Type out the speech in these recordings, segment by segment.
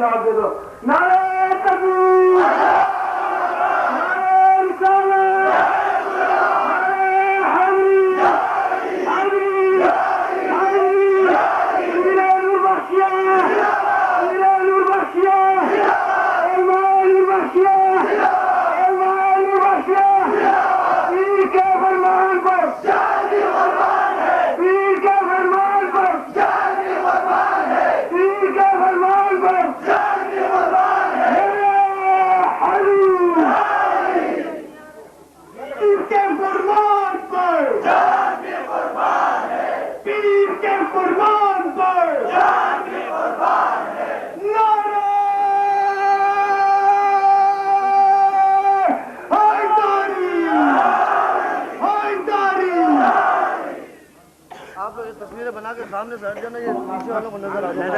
ساتھ دے دو. نعرہ تکبیر، نعرہ رسالت، تصویریں بنا کے سامنے سے ہٹ جانا، یہ پیچھے والوں کو نظر آ جائے.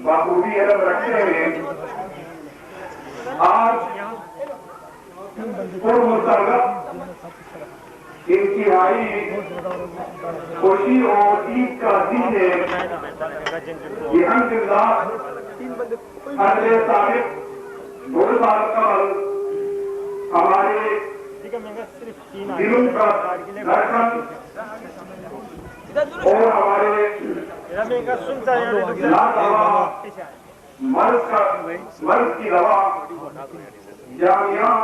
بخوبی علم رکھتے ہیں. آج پرمسرت انتہائی خوشی اور عید کا دن ہے. یہ الحمدللہ اگلے سابق 2 سال قبل ہمارے دلوں کا دھڑکن اور ہمارے مرض کی دوا جامعہ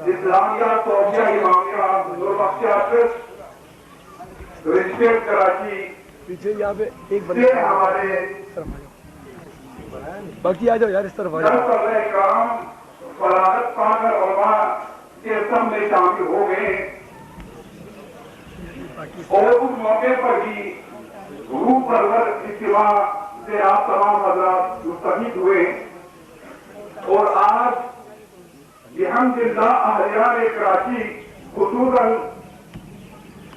اسلامیہ توفیہ امامیہ نوربخشیہ ٹرسٹ رسپیکٹ کراچی سے ہمارے باقی آ جاؤ یار اس طرف آ جاؤ. کرام فراغت پا کر علماء کے سب میں شامل ہو گئے اور اس موقع پر بھی روح پرور اجتماع سے آپ تمام حضرات مستفید ہوئے. اور آج الحمدللہ اہلیان کراچی خصوصاً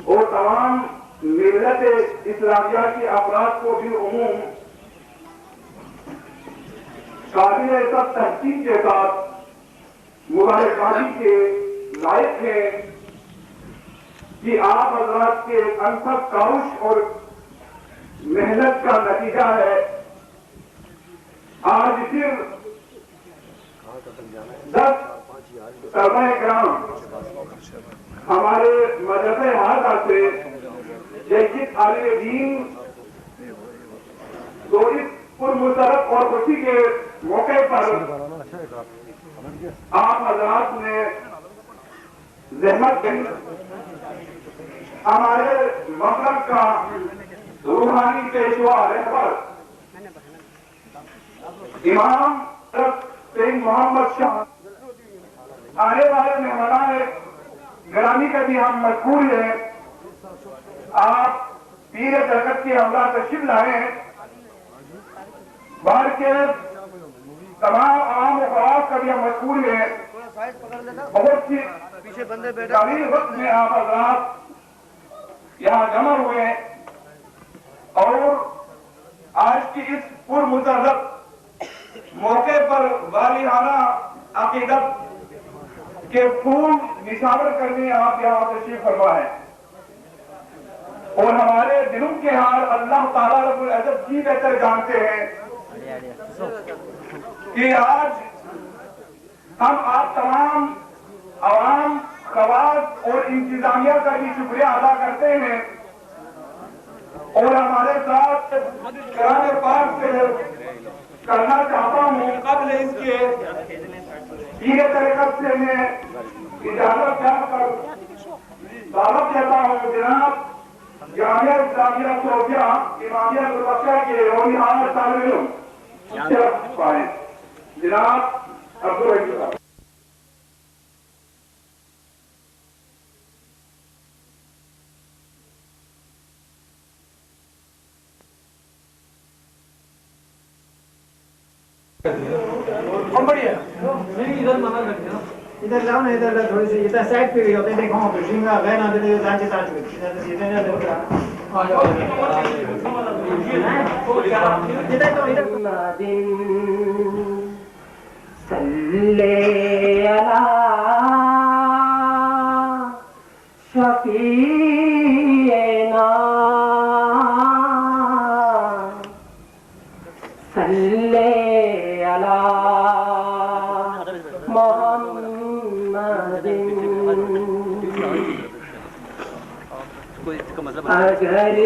اور تمام ملت اسلامیہ کے افراد کو بھی عموم قابل سب تحقیق کے ساتھ مبارکبادی کے لائق ہے کہ آپ حضرات کے انتھک کاوش اور محنت کا نتیجہ ہے آج پھر 10 طلبہ کرام ہمارے مدرسہ ہادہ سے جدید عالم دین تو اس پرمسرت اور خوشی کے موقع پر آپ حضرات نے زحمت کی. ہمارے مغرب کا روحانی پیشوا رہبر امام سید محمد شاہ آنے والے مہمان گرامی کا بھی ہم مشکور ہیں. آپ پیر درگت کے ہمراہ تشریف لائے ہیں. باہر کے تمام عوام و خواص کا بھی ہم مشکور ہیں. بہت سی طویل وقت میں آپ حضرات یہاں جمع ہوئے اور آج کی اس پرمسرت موقع پر والہانہ عقیدت کے پھول نثار کرنے آپ یہاں تشریف فرما ہے. اور ہمارے دلوں کے حال اللہ تعالیٰ رب العزت جی بہتر جانتے ہیں کہ آج ہم آپ تمام عوام خواص اور انتظامیہ کا بھی شکریہ ادا کرتے ہیں. اور ہمارے ساتھ کلام پاک سے کرنا چاہتا ہوں قبل اس کے پیر طریقت سے میں اجازت چاہ کر دعوت دیتا ہوں جناب جامعہ اسلامیہ توفیہ امامیہ نوربخشیہ کے روحانی طالب علم شرف پائیں جناب عبدالرحیم صاحب. ہم بڑھیا ادھر منع کرتے ہیں. ادھر لاؤ نا ادھر تھوڑی سی ادھر سائڈ پہ بھی ہوتے ہیں دیکھو شنگا غیر نہ دے جانچ تاج ادھر صلی علی شفیعنا صلی علی محمد اگر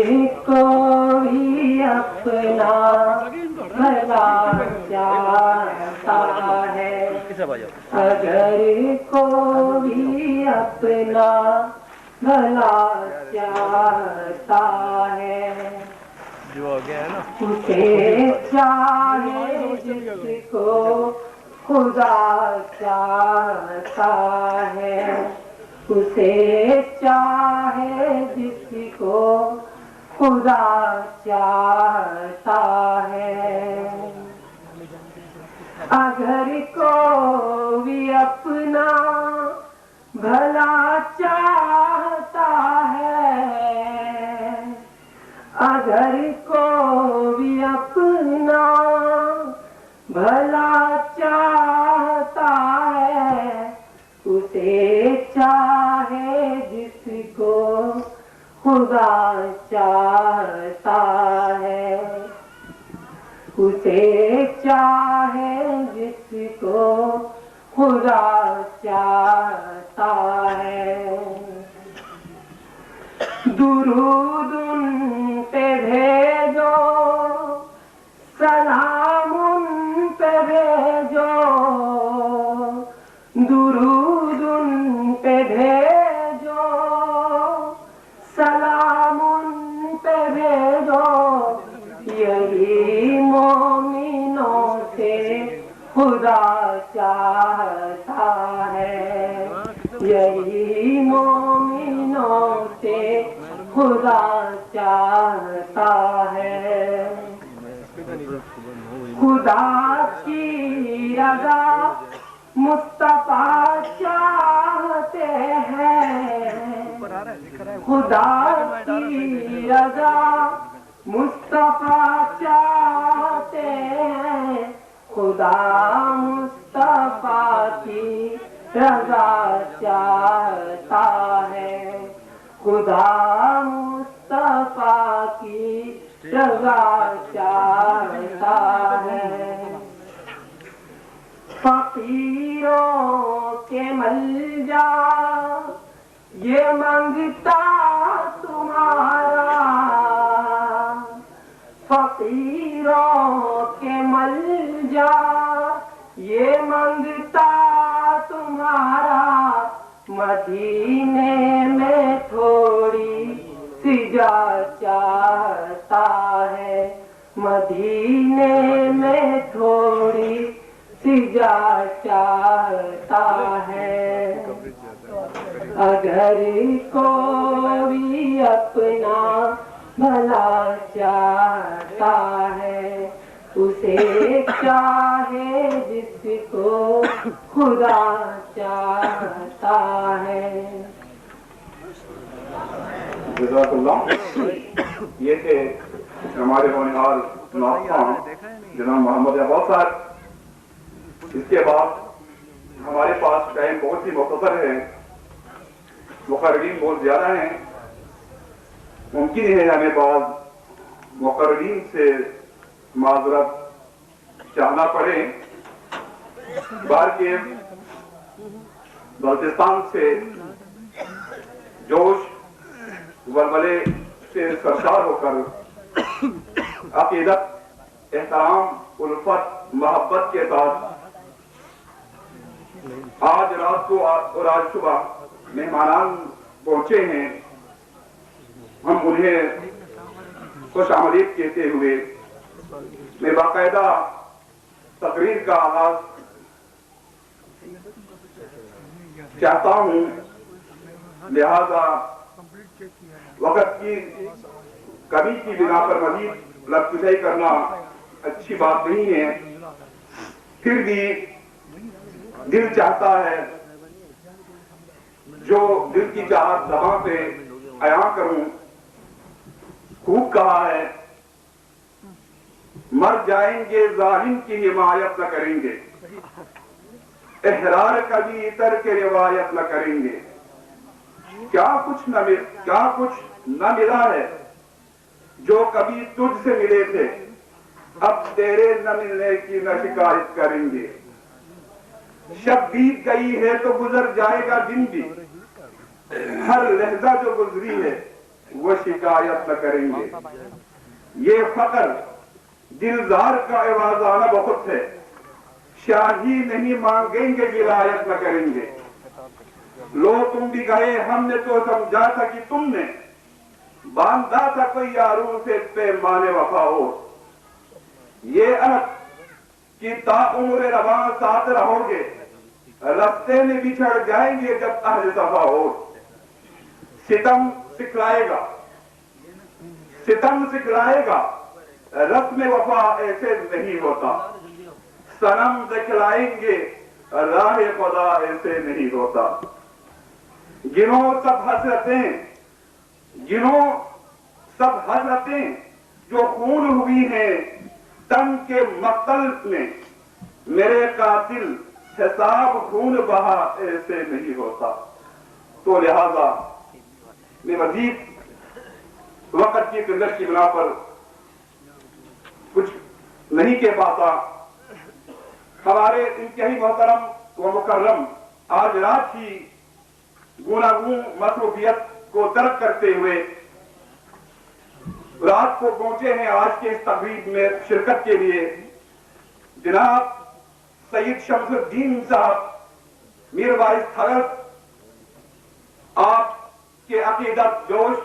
کوئی اپنا بھلا چاہتا ہے اگر کوئی اپنا بھلا چاہتا ہے اسے چاہے جس کو خدا چاہتا ہے اسے چاہے جس کو خدا چاہتا ہے اگر کوئی اپنا بھلا چاہتا ہے اگر کوئی اپنا بھلا چاہتا ہے اسے چاہے جس کو خدا چاہتا ہے اسے چاہے جس کو خدا چاہتا ہے درود ان پہ بھیجو سلام ان پہ بھیجو درود ان پہ بھیجو سلام ان پہ بھیجو یہی مومنوں سے خدا چاہتا ہے یہی مومنوں سے خدا چاہتا ہے خدا کی رضا مصطفیٰ چاہتے ہیں خدا کی رضا مصطفیٰ چاہتے ہیں خدا مصطفیٰ کی رضا چاہتا ہے خدا مصطفیٰ کی رضا چاہتا ہے فقیروں کے ملجا یہ منگتا تمہارا فقیروں کے ملجا یہ منگتا تمہارا مدینے میں تھوڑی سی جا چاہتا ہے مدینے میں تھوڑی سی جا چاہتا ہے اگر کوئی اپنا بھلا چاہتا ہے اسے چاہے جس کو خدا چاہتا ہے جزاک اللہ یہ تھے ہمارے ہونہار ناخوان جناب محمد عباس صاحب اس کے بعد ہمارے پاس ٹائم بہت ہی مختصر ہے مقررین بہت زیادہ ہیں ممکن ہے ہمیں بعض مقررین سے معذرت چاہنا پڑے بار کے بلوچستان سے جوش ولولے سے سرشار ہو کر عقیدت احترام الفت محبت کے ساتھ آج رات کو اور آج صبح مہمانان پہنچے ہیں ہم انہیں خوش آمدید کہتے ہوئے میں باقاعدہ تقریر کا آغاز چاہتا ہوں لہذا وقت کی کمی کی بنا پر مزید لفظائی کرنا اچھی بات نہیں ہے پھر بھی دل چاہتا ہے جو دل کی چاہت زباں پہ عیاں کروں. خوب کہا ہے مر جائیں گے ظالم کی حمایت نہ کریں گے, احرار کبھی اتر کے روایت نہ کریں گے. کیا کچھ نہ ملا ہے جو کبھی تجھ سے ملے تھے, اب تیرے نہ ملنے کی نہ شکایت کریں گے. شب بیت گئی ہے تو گزر جائے گا دن بھی, ہر لحظہ جو گزری ہے وہ شکایت نہ کریں گے. یہ فقر دلدار کا عوضانہ بہت ہے, شاہی نہیں مانگیں گے ولایت نہ کریں گے. لو تم بھی گئے ہم نے تو سمجھا تھا کہ تم نے باندھا تھا کوئی یاروں سے پیمان وفا ہو. یہ عہد کہ تا عمر رواں ساتھ رہو گے, رستے میں بچھڑ جائیں گے جب اہل صفا ہو. ستم سکھلائے گا رسم وفا ایسے نہیں ہوتا, صنم دکھلائیں گے راہ خدا ایسے نہیں ہوتا. گنو سب حسرتیں جو خون ہوئی ہیں تن کے مقتل میں, میرے قاتل حساب خون بہا ایسے نہیں ہوتا. تو لہذا میں مزید وقت کی قلت کی بنا پر کچھ نہیں کہہ پاتا. ہمارے انتہائی محترم و مکرم آج رات کی گوناگون مصروفیت کو ترک کرتے ہوئے رات کو پہنچے ہیں آج کے اس تقریب میں شرکت کے لیے. جناب سید شمس الدین صاحب میر وائس تھگر, آپ کے عقیدت جوش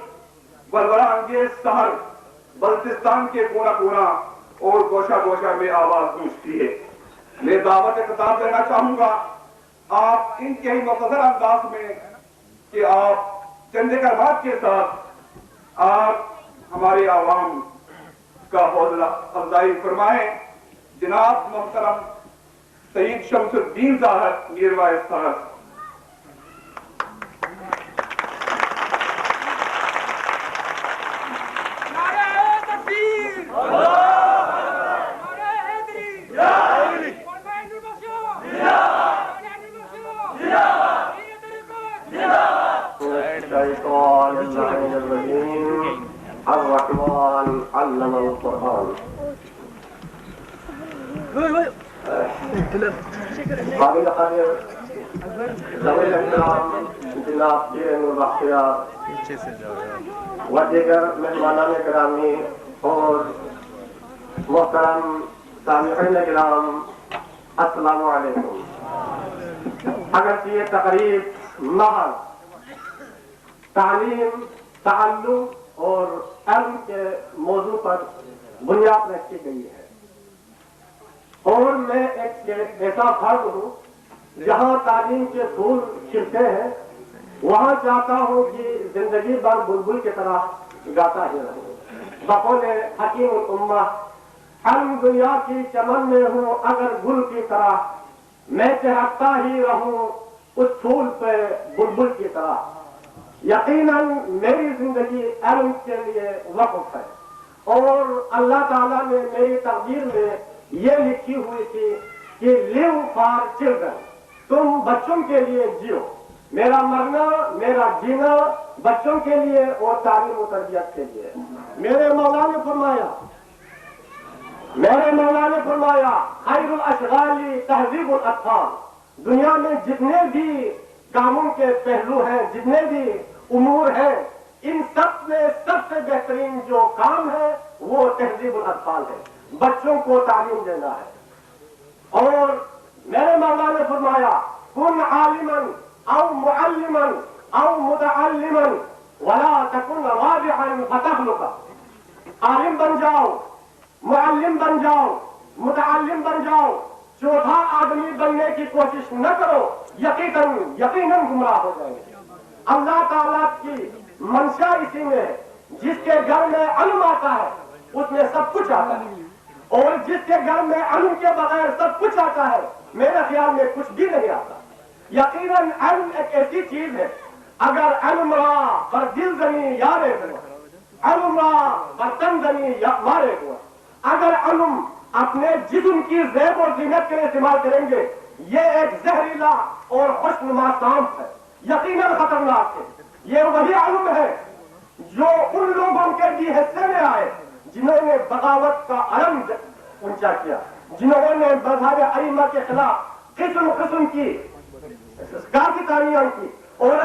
ولولہ انگیز سحر بلتستان کے کونا کونا اور گوشہ گوشہ میں آواز گونجتی ہے. میں دعوت خطاب دینا چاہوں گا آپ ان کے ہی مختصر انداز میں کہ آپ چند کلمات کے ساتھ آپ ہمارے عوام کا حوصلہ افزائی فرمائیں. جناب محترم سید شمس الدین صاحب میر وائس صاحب. الرحمن علم القرآن. قابل قدر ذوی الاحترام جناب پیر نور بختیار و دیگر مہمانان گرامی اور محترم سامعین کرام, السلام علیکم. اگرچہ یہ تقریب محض تعلیم, تعلم اور علم کے موضوع پر بنیاد رکھی گئی ہے, اور میں ایک ایسا فرد ہوں جہاں تعلیم کے پھول کھلتے ہیں وہاں چاہتا ہوں کہ زندگی بھر بلبل کی طرح گاتا ہی رہوں. بقول حکیم الامہ علم دنیا کی چمن میں ہوں اگر گل کی طرح, میں چہکتا ہی رہوں اس پھول پہ بلبل کی طرح. یقیناً میری زندگی علم کے لیے وقف ہے, اور اللہ تعالیٰ نے میری تقدیر میں یہ لکھی ہوئی تھی کہ لیو فار چلڈرن, تم بچوں کے لیے جیو. میرا مرنا, میرا جینا بچوں کے لیے اور تعلیم و تربیت کے لیے. میرے مولا نے فرمایا خیر الاشغال تہذیب الاطفال. دنیا میں جتنے بھی کاموں کے پہلو ہیں, جتنے بھی امور ہیں, ان سب میں سب سے بہترین جو کام ہے وہ تہذیب الاطفال ہے, بچوں کو تعلیم دینا ہے. اور میرے مولا نے فرمایا کن عالما او معلما او متعلما ولا تکن رابحا فتهلك. عالم بن جاؤ, معلم بن جاؤ, متعلم بن جاؤ, چوتھا آدمی بننے کی کوشش نہ کرو, یقیناً گمراہ ہو جائیں گے. اللہ تعالیٰ کی منشا اسی میں ہے, جس کے گھر میں علم آتا ہے اس میں سب کچھ آتا ہے, اور جس کے گھر میں علم کے بغیر سب کچھ آتا ہے میرے خیال میں کچھ بھی نہیں آتا. یقیناً علم ایک ایسی چیز ہے اگر علم را بر دل زنی یارے ہوا، علم را بر تن زنی مارے ہوا. اگر علم اپنے جسم کی زیب اور زینت کے لیے استعمال کریں گے، یہ ایک زہریلا اور خوشنما سانپ ہے، یقیناً خطرناک ہے. یہ وہی علم ہے جو ان لوگوں کے بھی حصے میں آئے جنہوں نے بغاوت کا علم اونچا کیا، جنہوں نے مذہب ائمہ کے خلاف قسم قسم کی کارکردگیاں کی. اور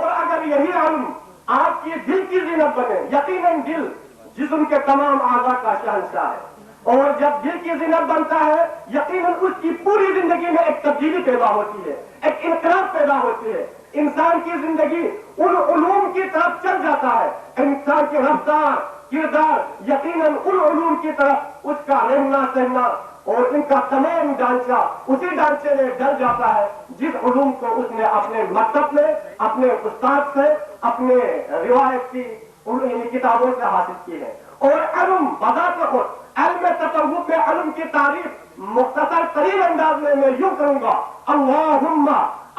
اگر یہی علم آپ کی دل کی زینت بنے، یقیناً دل جسم کے تمام اعضاء کا شہنشاہ ہے، اور جب دل کی زینت بنتا ہے یقیناً اس کی پوری زندگی میں ایک تبدیلی پیدا ہوتی ہے، ایک انقلاب پیدا ہوتی ہے. انسان کی زندگی ان علوم کی طرف چل جاتا ہے، انسان کی رفتار کردار یقیناً ان علوم کی طرف اس کا رہنا سہنا اور ان کا تمام ڈھانچہ اسی ڈھانچے میں ڈل جاتا ہے جس علوم کو اس نے اپنے مکتب میں، اپنے استاد سے، اپنے روایت کی ان کتابوں سے حاصل کی ہے. اور علم بذات خود، علم تصوف میں علم کی تعریف مختصر ترین انداز میں یوں کروں گا: اللہم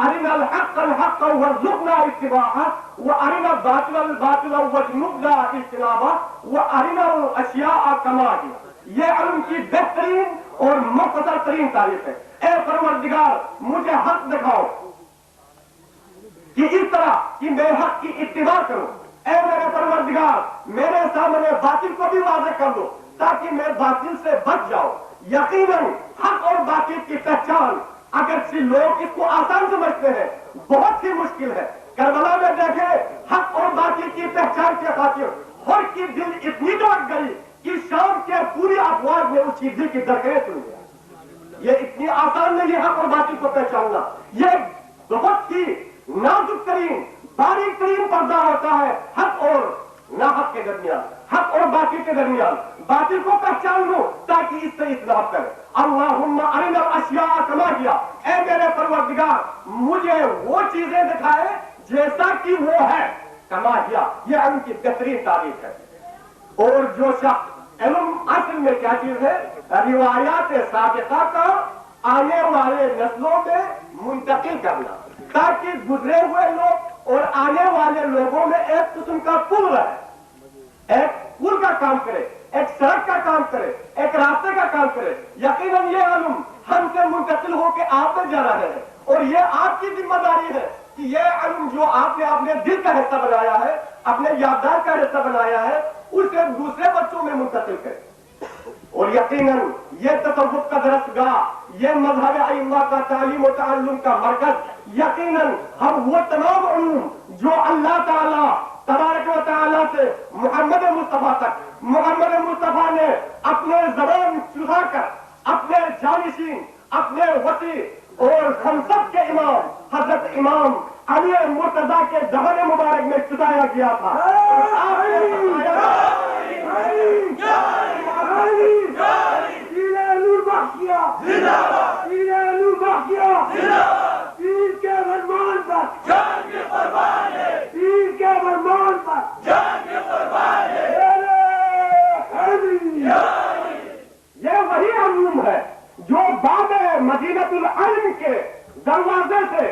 ارنا الحق الحق وارزقنا اتباعہ وارنا الباطل الباطل واجنبنا اجتنابہ وارنا الاشیاء کما ہی. یہ علم کی بہترین اور مختصر ترین تعریف ہے. اے پروردگار مجھے حق دکھاؤ کہ اس طرح کہ میں حق کی اتباع کروں. اے میرے پروردگار میرے سامنے باطل کو بھی واضح کر دو تاکہ میں باطل سے بچ جاؤں. یقیناً حق اور باطل کی پہچان اگرچہ لوگ اس کو آسان سمجھتے ہیں، بہت ہی مشکل ہے. کربلا میں دیکھیں حق اور باطل کی پہچان کے خاطر ہر کی دل اتنی دھڑک گئی کہ شام کے پوری افواج میں اس کی دل کی دھڑکنیں سن گیا. یہ اتنی آسان نہیں ہے حق اور باطل کو پہچاننا. یہ بہت ہی نازک ترین باریک ترین پردہ ہوتا ہے حق اور ناحق کے درمیان، حق اور باطل کے درمیان. باطل کو پہچان لو تاکہ اس سے اصلاح کرے. اللہم ارنا الاشیاء کما ہی. اے میرے پروردگار مجھے وہ چیزیں دکھائے جیسا کہ وہ ہے. کما ہی یہ علم کی بہترین تعریف ہے. اور جو شخص علم اصل میں کیا چیز ہے؟ روایات سابقہ کا آنے والے نسلوں میں منتقل کرنا تاکہ گزرے ہوئے لوگ اور آنے والے لوگوں میں ایک قسم کا پل رہے، ایک پل کا کام کرے، ایک سڑک کا کام کرے، ایک راستے کا کام کرے. یقیناً یہ علم ہم سے منتقل ہو کے آپ میں جا رہے ہیں اور یہ آپ کی ذمہ داری ہے کہ یہ علم جو آپ نے اپنے دل کا حصہ بنایا ہے، اپنے یادداشت کا حصہ بنایا ہے، اسے دوسرے بچوں میں منتقل کرے. اور یقیناً یہ تصوف کا درسگاہ، یہ مذہب ائمہ کا تعلیم و تعلم کا مرکز، یقیناً ہم وہ تمام علوم جو اللہ تعالیٰ تبارک و تعالیٰ سے محمد مصطفیٰ تک، محمد مصطفیٰ نے اپنے زبان چڑھا کر اپنے جانشین، اپنے وسیع اور ہم سب کے امام حضرت امام علی مرتضیٰ کے دہن مبارک میں چٹایا گیا تھا. یہ وہی علوم ہے جو باب مدینۃ العلم کے دروازے سے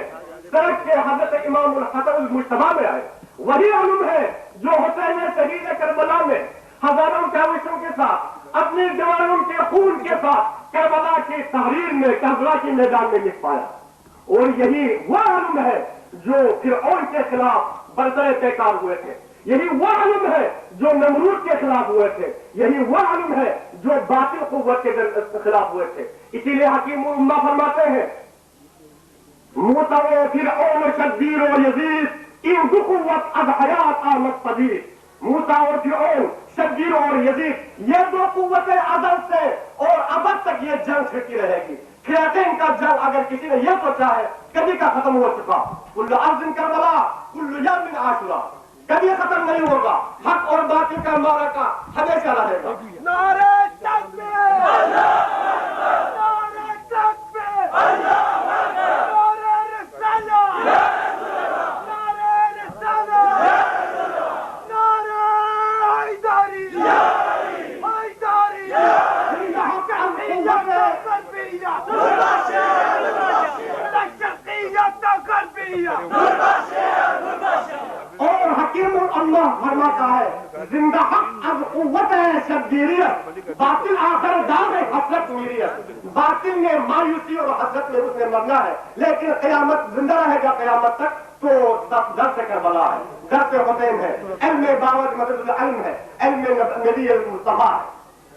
سڑک کے حضرت امام الحسن المجتبیٰ میں آئے. وہی علم ہے جو حسین شہید کربلا میں ہزاروں کاوشوں کے ساتھ اپنے جوانوں کے خون کے ساتھ کربلا کی تحریر میں، کربلا کی میدان میں لکھ پایا. اور یہی وہ علم ہے جو فرعون کے خلاف برسر پیکار ہوئے تھے. یہی وہ علم ہے جو نمرود کے خلاف ہوئے تھے. یہی وہ علم ہے جو باطل قوت کے خلاف ہوئے تھے. اسی لیے حکیم الامہ فرماتے ہیں موسیٰ فرعون شبیر و یزید ان دو قوت از حیات آمد پذیر. موسیٰ اور فرعون، شبیر اور یزید، یہ دو قوتیں ازل سے اور ابد تک یہ جنگ چھڑتی رہے گی. کریاتین کا جنگ اگر کسی نے یہ سوچا ہے کبھی کا ختم ہو چکا. کل ارض کربلا کل یوم عاشورا، کبھی ختم نہیں ہوگا. حق اور باطل کا معرکہ ہمیشہ رہے گا. نعرہ تکبیر! نعرہ تکبیر! نعرہ رسالہ! اللہ فرماتا ہے زندہ حق از قوت شبیریت، باطل آخر دار حسرت میریت. باطل نے مایوسی اور حسرت میں اس نے مرنا ہے، لیکن قیامت زندہ رہے گا قیامت تک. تو درس کربلا ہے، درس حسین ہے، علم باوت مدد علم ہے، علم نبی المصطفیٰ ہے.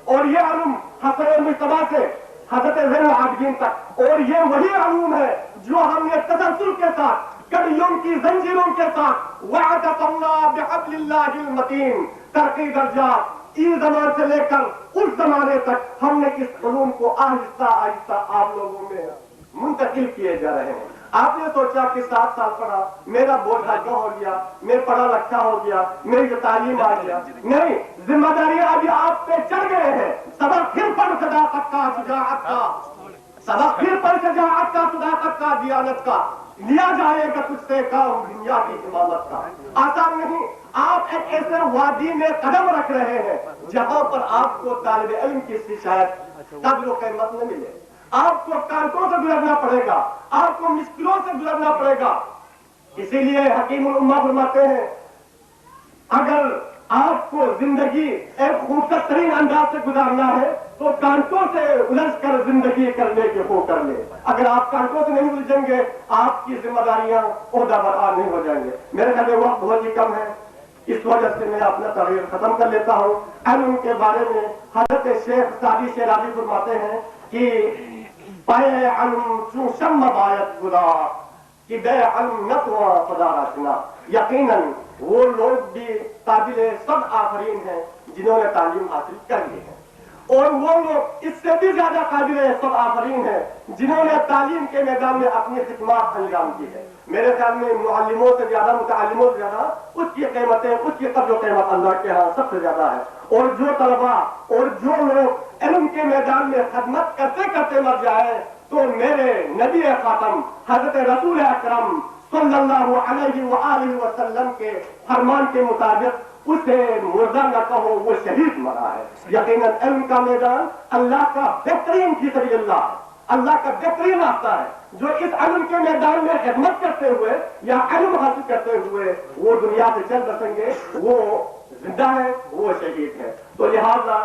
اور یہ علم حسن مصطفیٰ سے حضرت زین العابدین تک، اور یہ وہی علوم ہے جو ہم نے تسلسل کے ساتھ کڑیوں کی زنجیروں کے ساتھ وعدت اللہ بحبل اللہ المتین ترقی درجات اس زمان سے لے کر اس زمانے تک ہم نے اس علوم کو آہستہ آہستہ آپ لوگوں میں منتقل کیے جا رہے ہیں. آپ نے سوچا کہ 7 سال پڑھا میرا بورڈ ہلکا ہو گیا، میں پڑھا لکھا ہو گیا، میری تعلیم آ گیا. نہیں، ذمہ داریاں ابھی آپ پہ چڑھ گئے ہیں. سبق پھر پڑھ صداقت کا، شجاعت کا، سبق پھر پڑھ شجاعت کا، صداقت کا، دیانت کا. لیا جائے گا تجھ سے کام دنیا کی امامت کا. آسان نہیں. آپ ایک ایسے وادی میں قدم رکھ رہے ہیں جہاں پر آپ کو طالب علم کی شاید قدر و قیمت نہ ملے. آپ کو کانٹوں سے گزرنا پڑے گا، آپ کو مشکلوں سے گزرنا پڑے گا. اسی لیے حکیم الامہ فرماتے ہیں اگر آپ کو زندگی ایک خوبصورت ترین انداز سے گزارنا ہے تو کانٹوں سے الجھ کر زندگی کرنے کے وہ کر لے. اگر آپ کانٹوں سے نہیں الجھیں گے آپ کی ذمہ داریاں عہدہ برآمد نہیں ہو جائیں گے. میرے خیال میں وقت بہت ہی کم ہے، اس وجہ سے میں اپنا تقریر ختم کر لیتا ہوں. علم کے بارے میں حضرت شیخ سعدی شیرازی فرماتے ہیں کہ پائے علم چون شم باید گدا کہ بے علم نتوا پدارا شنا. یقیناً وہ لوگ بھی قابل سب آفرین ہیں جنہوں نے تعلیم حاصل کر لی ہے، اور وہ لوگ اس سے بھی زیادہ قابل سب آفرین ہیں جنہوں نے تعلیم کے میدان میں اپنی خدمات انجام دی ہے. میرے خیال میں معلموں سے زیادہ، متعلموں سے زیادہ اس کی قیمتیں، اس کی قدر و قیمت اللہ کے ہاں سب سے زیادہ ہے. اور جو طلبا اور جو لوگ علم کے میدان میں خدمت کرتے کرتے مر جائے تو میرے نبی خاتم حضرت رسول اکرم صلی اللہ علیہ وآلہ وسلم کے فرمان کے مطابق اسے مردہ نہ کہو، وہ شہید مرا ہے. یقیناً علم کا میدان اللہ کا بہترین فی سبیل اللہ ہے، اللہ کا بہترین راستہ ہے. جو اس علم کے میدان میں خدمت کرتے ہوئے یا علم حاصل کرتے ہوئے وہ دنیا سے چل بسیں گے وہ زندہ ہے، وہ شہید ہے. تو لہذا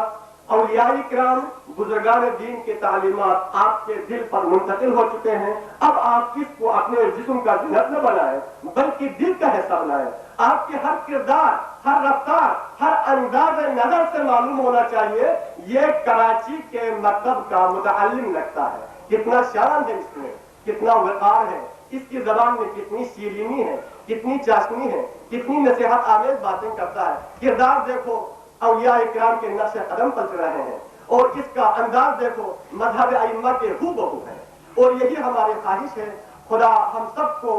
اولیاء کرام بزرگان دین کے تعلیمات آپ کے دل پر منتقل ہو چکے ہیں. اب آپ کس کو اپنے جسم کا زینت نہ بنائیں بلکہ دل کا حصہ بنائیں. آپ کے ہر کردار، ہر رفتار، ہر انداز نظر سے معلوم ہونا چاہیے یہ کراچی کے مکتب کا متعلم لگتا ہے. کتنا شان ہے اس میں، کتنا وقار ہے، اس کی زبان میں کتنی شیرینی ہے، کتنی چاشنی ہے، کتنی نصیحت آمیز باتیں کرتا ہے. کردار دیکھو اولیاء اکرام کے نقش قدم پر چل رہے ہیں، اور اس کا انداز دیکھو مذہب ائمہ کے ہو بہو ہے. اور یہی ہماری خواہش ہے. خدا ہم سب کو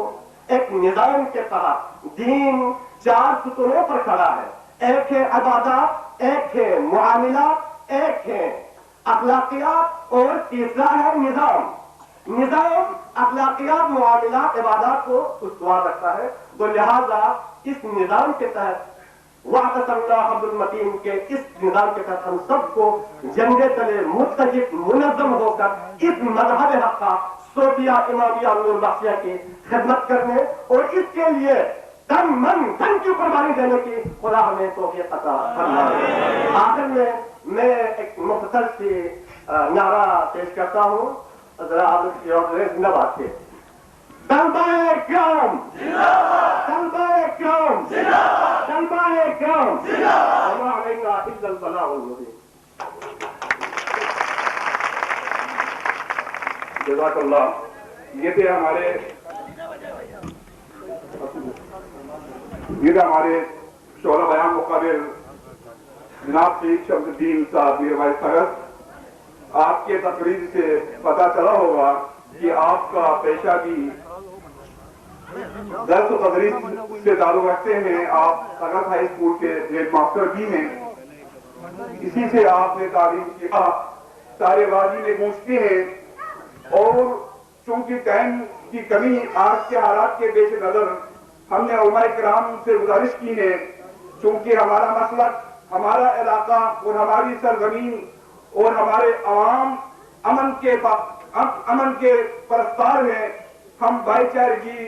ایک نظام کے تحت دین 4 ستونوں پر کھڑا ہے. ایک ہے عبادات، ایک ہے معاملات، ایک ہے اخلاقیات، اور تیسرا ہے نظام. نظام اخلاقیات، معاملات، عبادات کو استوار رکھتا ہے. تو لہذا اس نظام کے تحت وعدت اللہ حبل المتین کے اس نظام کے تحت ہم سب کو جنگے تلے متحد منظم ہو کر اس مذہب حق کا صوفیہ امامیہ نور بخشیہ کی خدمت کرنے اور اس کے لیے تن من دھن کی قربانی دینے کی خدا ہمیں توفیق عطا فرمائے. آخر میں ایک مختصر سی نعرہ پیش کرتا ہوں. ذرا آپ زندہ باد کے طلبہ کرام، طلبہ کرام، طلبہ کرام، وما علینا الا البلاغ المبین. جزاک اللہ. یہ تھے ہمارے شعلہ بیان مقابل جناب شیخ شمس الدین صاحب میر بھائی سرس. آپ کے تقریر سے پتا چلا ہوگا کہ آپ کا پیشہ بھی درس و تدریس سے تعلق رکھتے ہیں. آپ سرس ہائی اسکول کے ہیڈ ماسٹر بھی ہیں. اسی سے آپ نے تعلیم کیا. سارے وادی میں پہنچتے ہیں اور چونکہ ٹائم کی کمی آج کے حالات کے پیش نظر ہم نے علماء کرام سے گزارش کی ہے چونکہ ہمارا مسلک، ہمارا علاقہ اور ہماری سرزمین اور ہمارے عوام امن کے پرستار ہیں. ہم بھائی چارگی،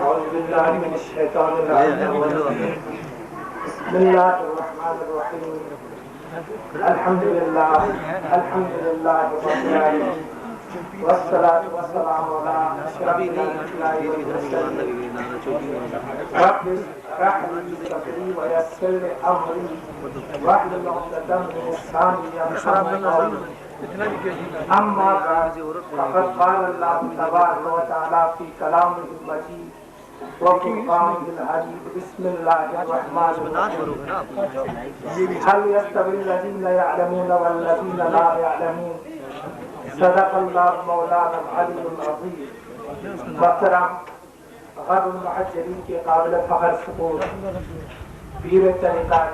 أعوذ بالله من الشيطان الرجيم. بسم الله الرحمن الرحيم. الحمد لله رب العالمين والصلاة والسلام على أشرف الأنبياء والمرسلين. رب اشرح لي صدري ويسر لي أمري واحلل عقدة من لساني يفقهوا قولي. أما بعد فقد قال الله تبارك وتعالى في كلامه المجيد وفرقانه الحميد. بسم الله الرحمن الرحيم. هل يستوي الذين يعلمون والذين لا يعلمون؟ صدق الله مولانا العلي العظيم. محترم غد المحجرین کے قابل فخر سپور پیر طریقت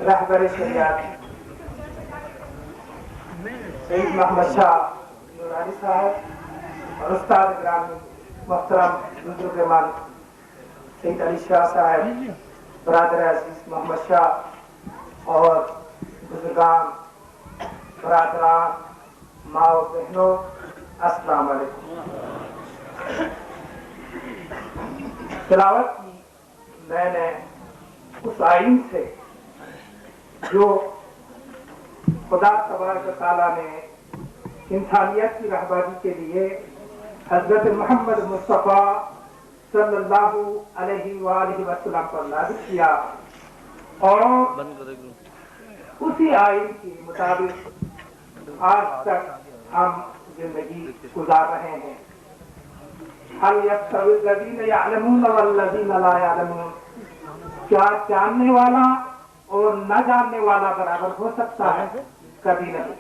رہبر شریعت سید محمد شاہ نورانی صاحب اور استاد گرامی محترم بزرگ من سید علی شاہ صاحب، برادر عزیز محمد شاہ اور بزرگان، برادران، ماں و بہنوں، السلام علیکم۔ تلاوت کی میں نے اس آئین سے جو خدا تبارک و تعالیٰ نے انسانیت کی رہبری کے لیے حضرت محمد مصطفیٰ صلی اللہ علیہ وآلہ وسلم پر نازل کیا اور اسی آئین کے مطابق آج تک ہم زندگی گزار رہے ہیں۔ هل يستوي الذين يعلمون والذين لا يعلمون؟ کیا جاننے والا اور نہ جاننے والا برابر ہو سکتا ہے؟ کبھی نہیں۔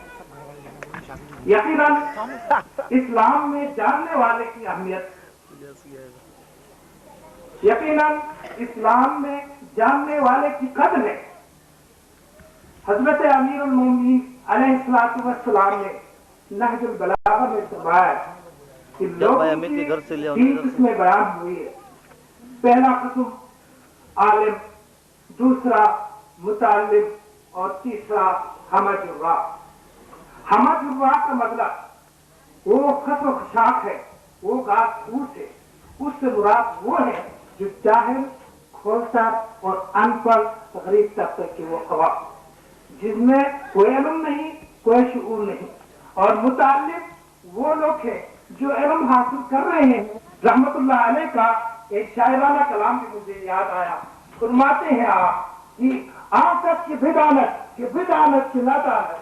یقیناً اسلام میں جاننے والے کی اہمیت، یقیناً اسلام میں جاننے والے کی قدر ہے۔ حضرت امیر المومنین علیہ السلام نے نہج البلاغہ میں فرمایا کہ لوگوں کی 3 قسمیں بیان ہوئی ہے۔ پہلا قسم عالم، دوسرا متعلم اور تیسرا حمد الراہ۔ حمد الراہ کا مطلب وہ خط و خشاک ہے، وہ گھاس پھوس ہے۔ اس سے مراد وہ ہے جو جاہل، کھوسا اور ان پڑھ غریب طبقے کے وہ قوام جس میں کوئی علم نہیں، کوئی شعور نہیں۔ اور متعلم وہ لوگ ہیں جو علم حاصل کر رہے ہیں۔ رحمت اللہ علیہ کا ایک شاعرانہ کلام بھی مجھے یاد آیا۔ فرماتے ہیں آپ کہ آکت کی بدانت کی ندانت،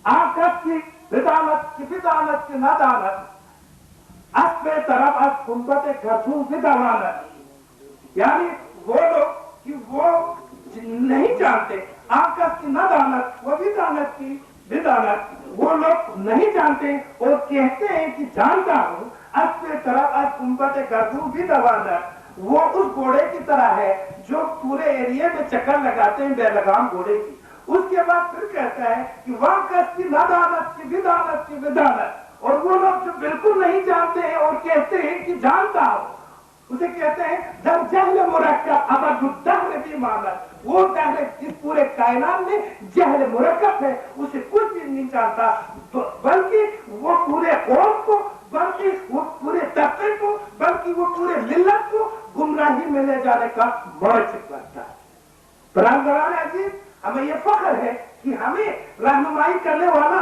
آکت کی بدانت کی ندانت، اسب طرف از گنبد گردوں بدانت۔ یعنی وہ لوگ کہ وہ نہیں جانتے، آکت کی ندانت وہ بدانت کی بدانت، وہ لوگ نہیں جانتے اور کہتے ہیں کہ جانتا ہوں۔ اسب طرف از گنبد گردوں بدانت، وہ اس گھوڑے کی طرح ہے جو پورے ایریے میں چکر لگاتے ہیں بے لگام گھوڑے کی۔ اس کے بعد پھر کہتا ہے کہ واقعت کی ندانت کی بدانت، اور وہ لوگ جو بالکل نہیں جانتے ہیں اور کہتے ہیں کہ جانتا ہوں، اسے کہتے ہیں در جہل مرکب ابد الدہر بھی مانت۔ وہ دہر جس پورے کائنات میں جہل مرکب ہے، اسے کچھ بھی نہیں جانتا، بلکہ وہ پورے قوم کو، بلکہ وہ پورے طبقے کو، بلکہ وہ پورے ملت کو گمراہی میں لے جانے کا موجب کرتا ہے۔ برادران عزیز، ہمیں یہ فخر ہے کہ ہمیں رہنمائی کرنے والا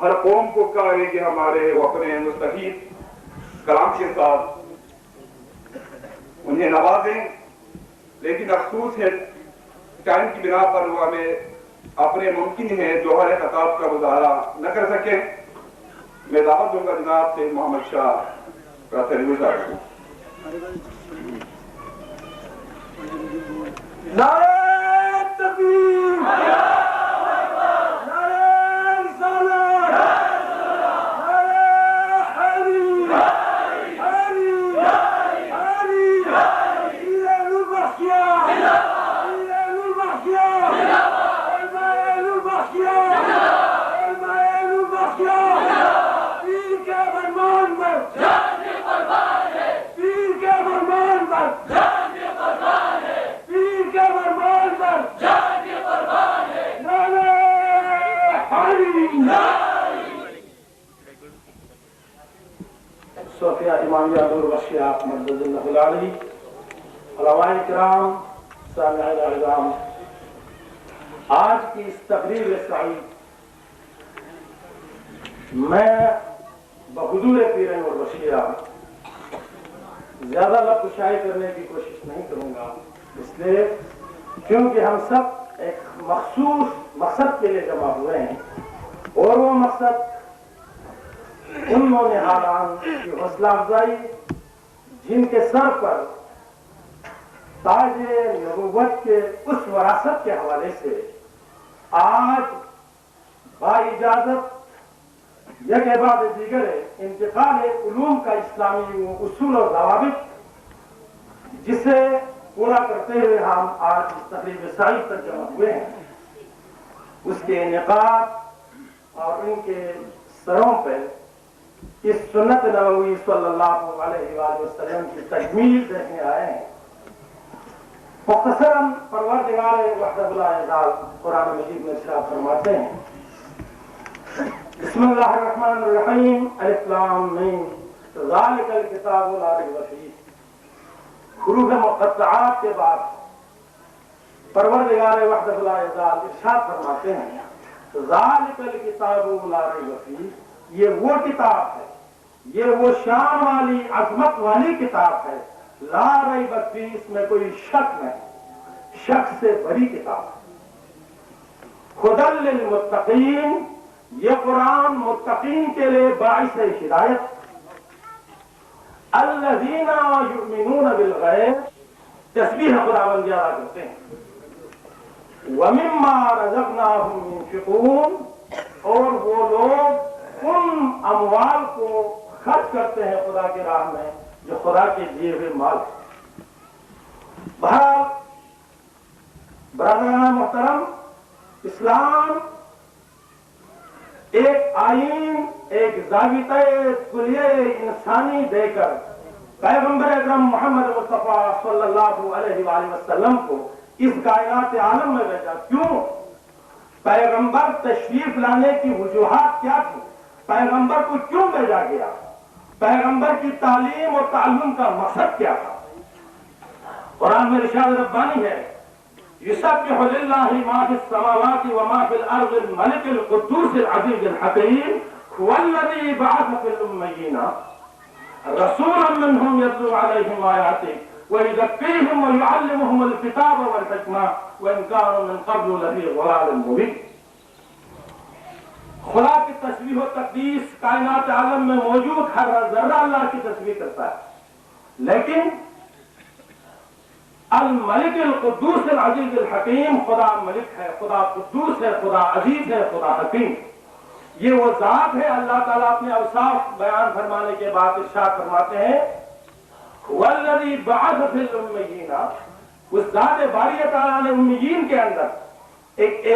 ہر قوم کو کہے کہ ہمارے اپنے مستفید کلام کے ساتھ انہیں نوازیں، لیکن افسوس ہے ٹائم کی بنا پر وہ ہمیں اپنے ممکن ہے جوہر خطاب کا مظاہرہ نہ کر سکے۔ میں دعوت دوں گا جناب سے محمد شاہ کا تجربہ۔ نعرہ تکبیر، نعرہ رسالت، نعرہ حیدری، ایران البخشیہ، ایران البخشیہ، ایران البخشیہ، ایران البخشیہ، پیر کے فرمان پر پیر کے فرمان پر پیر کے فرمان پر نعرہ حیدری۔ صوفیہ امامیہ نور بخشیہ مدد اللہ العلی، علماء کرام، سامعین اعظام، آج کی اس تقریر سعید میں بحضور پیر نور بخشیہ زیادہ لفظ کشائی کرنے کی کوشش نہیں کروں گا، اس لیے کیونکہ ہم سب ایک مخصوص مقصد کے لیے جمع ہوئے ہیں، اور وہ مقصد ان نونہالان کی حوصلہ افزائی جن کے سر پر تاج نبوت کے اس وراثت کے حوالے سے آج با اجازت یک بعد دیگر انتقال علوم کا اسلامی اصول اور ضوابط جسے پورا کرتے ہوئے ہم آج اس تقریب سعید تک جمع ہوئے ہیں، اس کے انعقاد اور ان کے سروں پہ اس سنت نبوی صلی اللہ علیہ وآلہ وسلم کی تکمیل دیکھنے آئے ہیں۔ مختصراً پروردگار وحدہ الاعضاء قرآن مجید میں ارشاد فرماتے ہیں، بسم اللہ الرحمن الرحیم، الف لام میم، ذالک الکتاب لا ریب فیہ۔ حروف مقطعات کے بعد پروردگار وحدہ الاعضاء ارشاد فرماتے ہیں، ذالک الکتاب لا ریب فیہ، یہ وہ کتاب ہے، یہ وہ شان والی عظمت والی کتاب ہے، لا ریب فیہ، اس میں کوئی شک نہیں، شک سے بڑی کتاب ہے۔ ھدی للمتقین، یہ قرآن متقین کے لیے باعث ہدایت، الذین یؤمنون بالغیب، تسبیح خداوندی ادا کرتے ہیں، ومما رزقناہم ينفقون، اور وہ لوگ ان اموال کو خرچ کرتے ہیں خدا کی راہ میں جو خدا کے دیے ہوئے مال ہے۔ بہرحال برادران محترم، اسلام ایک آئین، ایک ضابطۂ کلیہ انسانی دے کر پیغمبر اکرم محمد مصطفیٰ صلی اللہ علیہ وآلہ وسلم کو اس کائنات عالم میں بھیجا۔ کیوں؟ پیغمبر تشریف لانے کی وجوہات کیا تھی؟ پیغمبر کو کیوں بھیجا گیا؟ پیغمبر کی تعلیم اور تعلم کا مقصد کیا تھا؟ قرآن میں ارشاد ربانی ہے، یسبح للہ ما فی السماوات وما فی الارض الملک القدوس العزیز الحکیم هو الذی بعث فی الامیین رسولا منهم یتلو علیہم آیاتہ ویزکیہم ویعلمہم الکتاب والحکمہ وان کانوا من قبل لفی ضلال مبین۔ خدا کی تسبیح و تقدیس کائنات عالم میں موجود ہر ذرہ اللہ کی تسبیح کرتا ہے، لیکن الملک القدوس العزیز الحکیم، خدا ملک ہے، خدا قدوس ہے، خدا عزیز ہے، خدا حکیم، یہ وہ ذات ہے۔ اللہ تعالیٰ اپنے اوصاف بیان فرمانے کے بعد ارشاد فرماتے ہیں، والذی بعث فی الامیین، اس ذات باری تعالیٰ نے امیین کے اندر ایک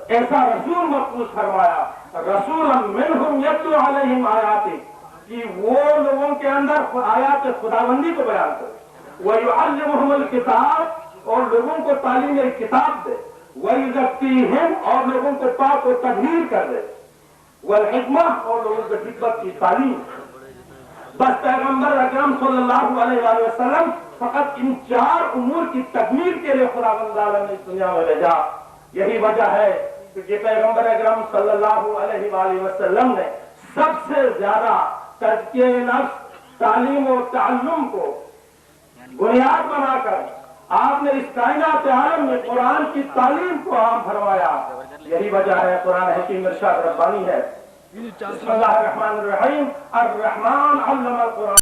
ایسا رسول مبعوث فرمایا، رسولا منہم یتلو علیہم آیاتہ، کہ وہ لوگوں کے اندر آیات خداوندی کو بیان کرے، وَيُعَلِّمُهُمُ الْكِتَابَ، اور لوگوں کو تعلیم کتاب دے، وَيُزَكِّيهِمْ، اور لوگوں کو پاک و تطہیر کر دے، وَالْحِكْمَةِ، اور لوگوں کو حکمت کی تعلیم۔ بس پیغمبر اکرم صلی اللہ علیہ وآلہ وسلم فقط ان چار امور کی تکمیل کے لیے خداوند عالم نے اس دنیا میں بھیجا۔ یہی وجہ ہے کہ پیغمبر اکرم صلی اللہ علیہ وآلہ وسلم نے سب سے زیادہ تزکیہ نفس، تعلیم و تعلم کو بنیاد بنا کر آپ نے اس کائنات عالم میں قرآن کی تعلیم کو عام فرمایا. یہی وجہ ہے قرآن حکیم ارشاد ربانی ہے. بسم اللہ الرحمن الرحیم. الرحمن علم القرآن